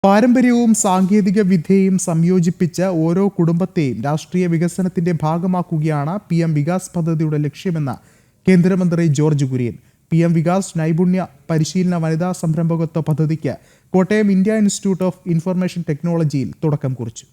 പാരമ്പര്യവും സാങ്കേതിക വിദ്യയും സംയോജിപ്പിച്ച് ഓരോ കുടുംബത്തെയും രാഷ്ട്രീയ വികസനത്തിന്റെ ഭാഗമാക്കുകയാണ് PM വികാസ് പദ്ധതിയുടെ ലക്ഷ്യമെന്ന് കേന്ദ്രമന്ത്രി ജോർജ് കുര്യൻ. PM വികാസ് നൈപുണ്യ പരിശീലന വനിതാ സംരംഭകത്വ പദ്ധതിക്ക് Kottayam India institute of information ടെക്നോളജിയിൽ തുടക്കം കുറിച്ചു.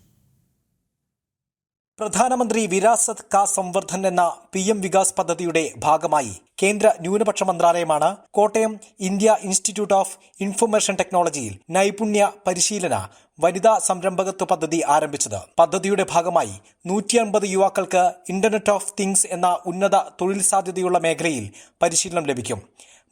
പ്രധാനമന്ത്രി വിരാസത് കാ സംവർദ്ധൻ എന്ന PM വികാസ് പദ്ധതിയുടെ ഭാഗമായി കേന്ദ്ര ന്യൂനപക്ഷ മന്ത്രാലയമാണ് Kottayam India institute of information ടെക്നോളജിയിൽ നൈപുണ്യ പരിശീലന വനിതാ സംരംഭകത്വ പദ്ധതി ആരംഭിച്ചത്. പദ്ധതിയുടെ ഭാഗമായി 150 യുവാക്കൾക്ക് ഇന്റർനെറ്റ് ഓഫ് തിങ്സ് എന്ന ഉന്നത തൊഴിൽ സാധ്യതയുള്ള മേഖലയിൽ പരിശീലനം ലഭിക്കും.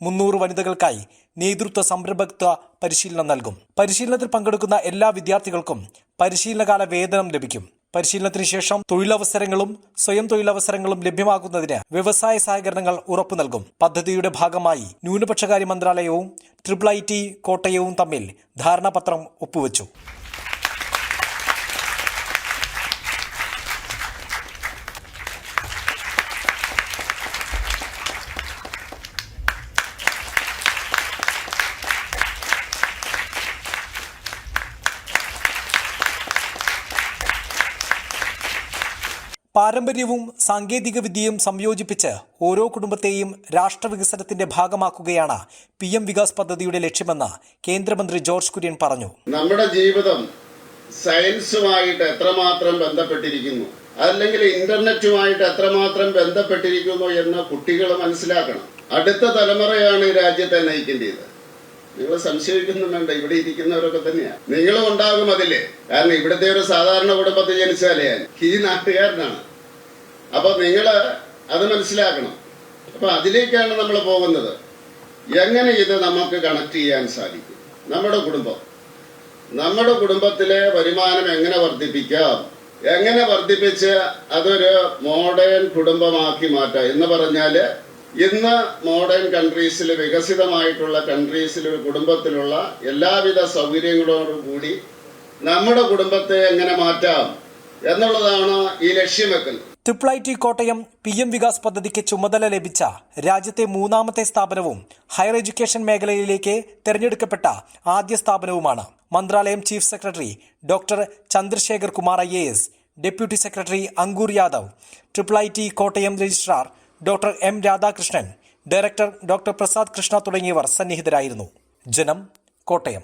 300 വനിതകൾക്കായി നേതൃത്വ സംരംഭകത്വ പരിശീലനം നൽകും. പരിശീലനത്തിൽ പങ്കെടുക്കുന്ന എല്ലാ വിദ്യാർത്ഥികൾക്കും പരിശീലനകാല വേതനം ലഭിക്കും. പരിശീലനത്തിന് ശേഷം തൊഴിലവസരങ്ങളും സ്വയം തൊഴിലവസരങ്ങളും ലഭ്യമാക്കുന്നതിന് വ്യവസായ സഹകരണങ്ങൾ ഉറപ്പു നൽകും. പദ്ധതിയുടെ ഭാഗമായി ന്യൂനപക്ഷകാര്യ മന്ത്രാലയവും IIIT കോട്ടയവും തമ്മിൽ ധാരണാപത്രം ഒപ്പുവച്ചു. പാരമ്പര്യവും സാങ്കേതിക വിദ്യയും സംയോജിപ്പിച്ച് ഓരോ കുടുംബത്തെയും രാഷ്ട്രവികസനത്തിന്റെ ഭാഗമാക്കുകയാണ് PM വികാസ് പദ്ധതിയുടെ ലക്ഷ്യമെന്ന് കേന്ദ്രമന്ത്രി ജോർജ് കുര്യൻ പറഞ്ഞു. നമ്മുടെ ജീവിതം സയൻസുമായിട്ട് എത്രമാത്രം ബന്ധപ്പെട്ടിരിക്കുന്നു, അല്ലെങ്കിൽ ഇന്റർനെറ്റുമായിട്ട് എത്രമാത്രം ബന്ധപ്പെട്ടിരിക്കുന്നു എന്ന് കുട്ടികൾ മനസ്സിലാക്കണം. അടുത്ത തലമുറയാണ് ഈ രാജ്യത്തെ നയിക്കേണ്ടത്. നിങ്ങൾ സംശയിക്കുന്നുണ്ട്, ഇവിടെ ഇരിക്കുന്നവരൊക്കെ തന്നെയാണ്. നിങ്ങളും ഉണ്ടാകും അതില്. കാരണം ഇവിടുത്തെ ഒരു സാധാരണ കുടുംബത്തിൽ ജനിച്ചാലേ ഈ നാട്ടുകാരനാണ്. അപ്പൊ നിങ്ങള് അത് മനസ്സിലാക്കണം. അപ്പൊ അതിലേക്കാണ് നമ്മൾ പോകുന്നത്. എങ്ങനെ ഇത് നമുക്ക് കണക്ട് ചെയ്യാൻ സാധിക്കും? നമ്മുടെ കുടുംബത്തിലെ വരുമാനം എങ്ങനെ വർദ്ധിപ്പിക്കാം, എങ്ങനെ വർദ്ധിപ്പിച്ച് അതൊരു മോഡേൺ കുടുംബമാക്കി മാറ്റാം എന്ന് പറഞ്ഞാല്, ഇന്ന് മോഡേൺ കൺട്രീസിൽ, വികസിതമായിട്ടുള്ള കൺട്രീസിൽ ഒരു കുടുംബത്തിലുള്ള എല്ലാവിധ സൗകര്യങ്ങളോടും കൂടി നമ്മുടെ കുടുംബത്തെ എങ്ങനെ മാറ്റാം എന്നുള്ളതാണ് ഈ ലക്ഷ്യം വെക്കുന്നത്. IIIT കോട്ടയം PM വികാസ് പദ്ധതിക്ക് ചുമതല ലഭിച്ച രാജ്യത്തെ 3ാമത്തെ സ്ഥാപനവും ഹയർ എഡ്യൂക്കേഷൻ മേഖലയിലേക്ക് തെരഞ്ഞെടുക്കപ്പെട്ട ആദ്യ സ്ഥാപനവുമാണ്. മന്ത്രാലയം chief secretary doctor Chandrashekhar Kumar IAS, deputy secretary Ankur Yadav, IIIT Kottayam registrar doctor M Radhakrishnan, director doctor Prasad Krishna തുടങ്ങിയവർ സന്നിഹിതരായിരുന്നു. ജനം, കോട്ടയം.